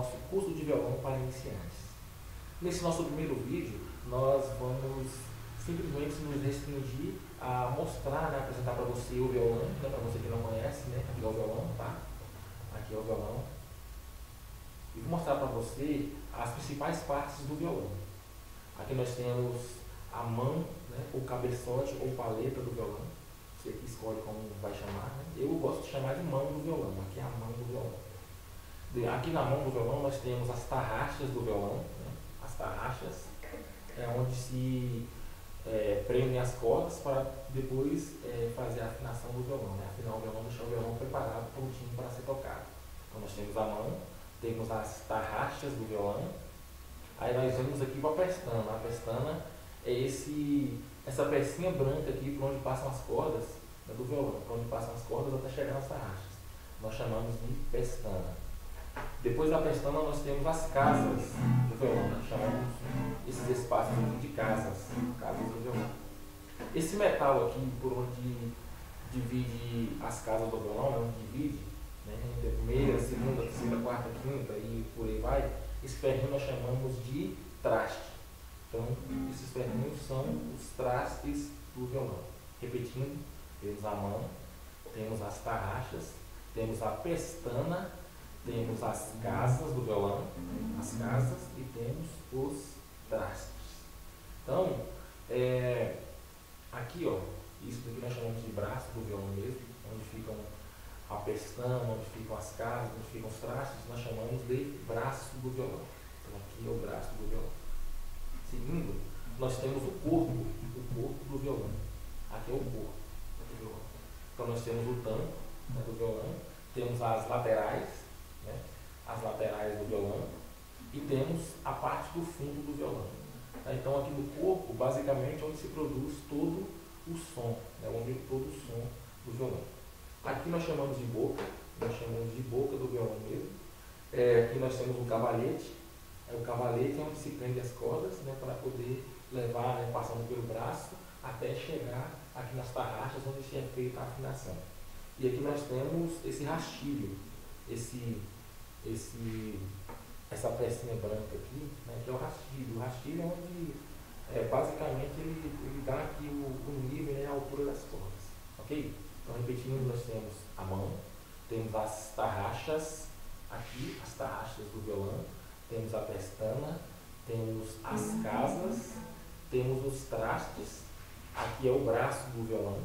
nosso curso de violão para iniciantes. Nesse nosso primeiro vídeo, nós vamos simplesmente nos restringir a mostrar, né, apresentar para você o violão, né, para você que não conhece, né, aqui é o violão, tá? Aqui é o violão. E vou mostrar para você as principais partes do violão. Aqui nós temos a mão, né, o cabeçote ou paleta do violão. Você que escolhe como vai chamar, né? Eu gosto de chamar de mão do violão. Aqui é a mão do violão. Aqui na mão do violão nós temos as tarraxas do violão, né? As tarraxas é onde se prendem as cordas para depois fazer a afinação do violão, né? Afinar o violão, deixar o violão preparado, prontinho para ser tocado. Então nós temos a mão, temos as tarraxas do violão. Aí nós vemos aqui para a pestana. A pestana é essa pecinha branca aqui por onde passam as cordas, né, do violão, por onde passam as cordas até chegar nas tarraxas. Nós chamamos de pestana. Depois da pestana nós temos as casas do violão, nós chamamos esses espaços aqui de casas do violão. Esse metal aqui por onde divide as casas do violão, né, onde divide, né, entre a primeira, segunda, terceira, quarta, quinta e por aí vai, esse ferrinho nós chamamos de traste. Então, esses ferrinhos são os trastes do violão. Repetindo, temos a mão, temos as tarraxas, temos a pestana, temos as casas do violão, as casas, e temos os trastes. Então, aqui, ó, isso daqui nós chamamos de braço do violão mesmo, onde ficam a pestana, onde ficam as casas, onde ficam os trastes, nós chamamos de braço do violão. Então, aqui é o braço do violão. Seguindo, nós temos o corpo do violão. Aqui é o corpo do violão. Então nós temos o tampo, né, do violão, temos as laterais, né, as laterais do violão, e temos a parte do fundo do violão. Então aqui no corpo, basicamente, onde se produz todo o som, né, onde todo o som do violão. Aqui nós chamamos de boca do violão mesmo. Aqui nós temos o cavalete. O cavalete é onde se prende as cordas, né, para poder levar, né, passando pelo braço, até chegar aqui nas tarraxas, onde se é feita a afinação. E aqui nós temos esse rastilho, essa pecinha branca aqui, né, que é o rastilho. O rastilho é onde, basicamente, ele dá aqui o nível, né, a altura das cordas. Ok? Então, repetindo, nós temos a mão, temos as tarraxas, aqui, as tarraxas do violão, temos a pestana, temos as casas, temos os trastes, aqui é o braço do violão,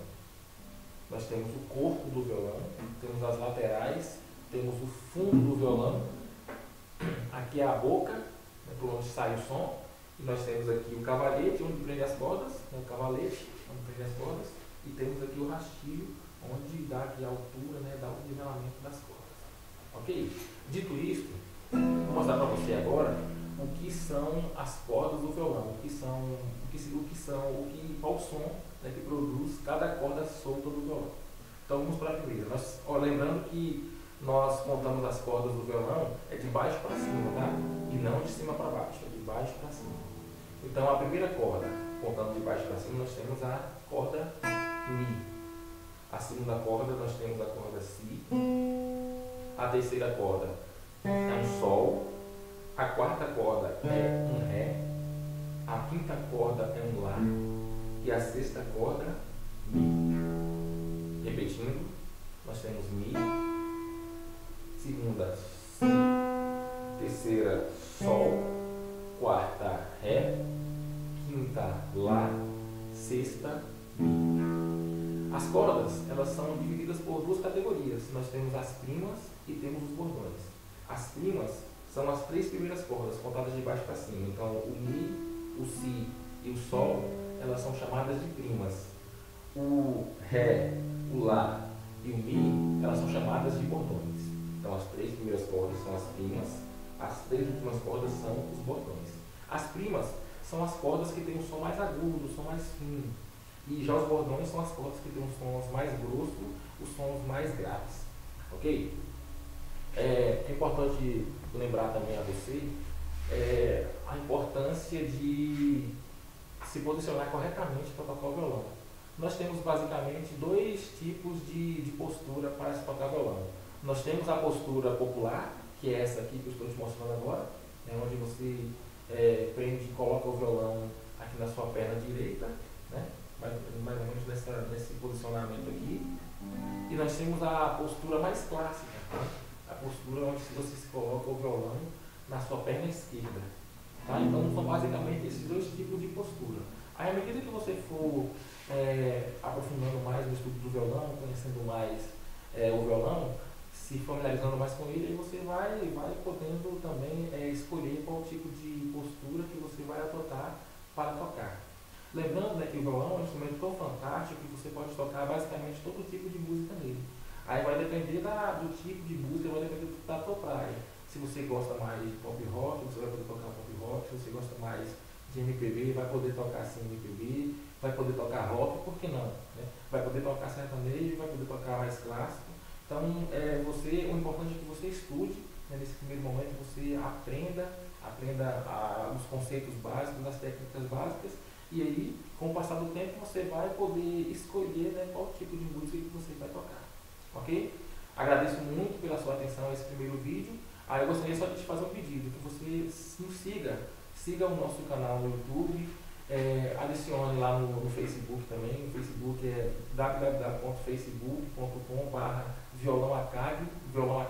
nós temos o corpo do violão, temos as laterais, temos o fundo do violão, aqui é a boca, né, por onde sai o som, e nós temos aqui o cavalete, onde prende as cordas, né, o cavalete, onde prende as cordas, e temos aqui o rastilho, onde dá aqui a altura, né, dá o nivelamento das cordas. Ok? Dito isto, vou mostrar para você agora o que são as cordas do violão, qual o som, né, que produz cada corda solta do violão. Então vamos para a primeira. Lembrando que nós contamos as cordas do violão de baixo para cima, tá? E não de cima para baixo, é de baixo para cima. Então a primeira corda, contando de baixo para cima, nós temos a corda Mi. A segunda corda nós temos a corda Si. A terceira corda é um Sol, a quarta corda é um Ré, a quinta corda é um Lá e a sexta corda, Mi. Repetindo, nós temos Mi, segunda, Si, terceira, Sol, quarta, Ré, quinta, Lá, sexta, Mi. As cordas, elas são divididas por duas categorias. Nós temos as primas e temos os bordões. As primas são as três primeiras cordas, contadas de baixo para cima. Então, o Mi, o Si e o Sol, elas são chamadas de primas. O Ré, o Lá e o Mi, elas são chamadas de bordões. Então, as três primeiras cordas são as primas, as três últimas cordas são os bordões. As primas são as cordas que têm um som mais agudo, um som mais fino. E já os bordões são as cordas que têm os sons mais grossos, os sons mais graves. Ok? É importante lembrar também a você a importância de se posicionar corretamente para tocar o violão. Nós temos basicamente dois tipos de postura para se tocar violão. Nós temos a postura popular, que é essa aqui que eu estou te mostrando agora, é onde você prende e coloca o violão aqui na sua perna direita, né? Mais ou menos nesse posicionamento aqui. E nós temos a postura mais clássica, tá? A postura onde você se coloca o violão na sua perna esquerda. Tá? Então são basicamente esses dois tipos de postura. Aí à medida que você for aprofundando mais no estudo do violão, conhecendo mais o violão, se familiarizando mais com ele, aí você vai podendo também escolher qual tipo de postura que você vai adotar para tocar. Lembrando, né, que o violão é um instrumento tão fantástico que você pode tocar basicamente todo tipo de música nele. Aí vai depender do tipo de música, vai depender da tua praia. Se você gosta mais de pop rock, você vai poder tocar pop rock. Se você gosta mais de MPB, vai poder tocar assim MPB. Vai poder tocar rock, por que não? Né? Vai poder tocar sertanejo, vai poder tocar mais clássico. Então, o importante é que você estude, né, nesse primeiro momento, você aprenda os conceitos básicos, as técnicas básicas. E aí, com o passar do tempo, você vai poder escolher, né, qual tipo de música que você vai tocar. Ok? Agradeço muito pela sua atenção a esse primeiro vídeo. Aí eu gostaria só de te fazer um pedido, que você nos siga o nosso canal no YouTube, adicione lá no Facebook também. O Facebook é www.facebook.com/violãoacag, violão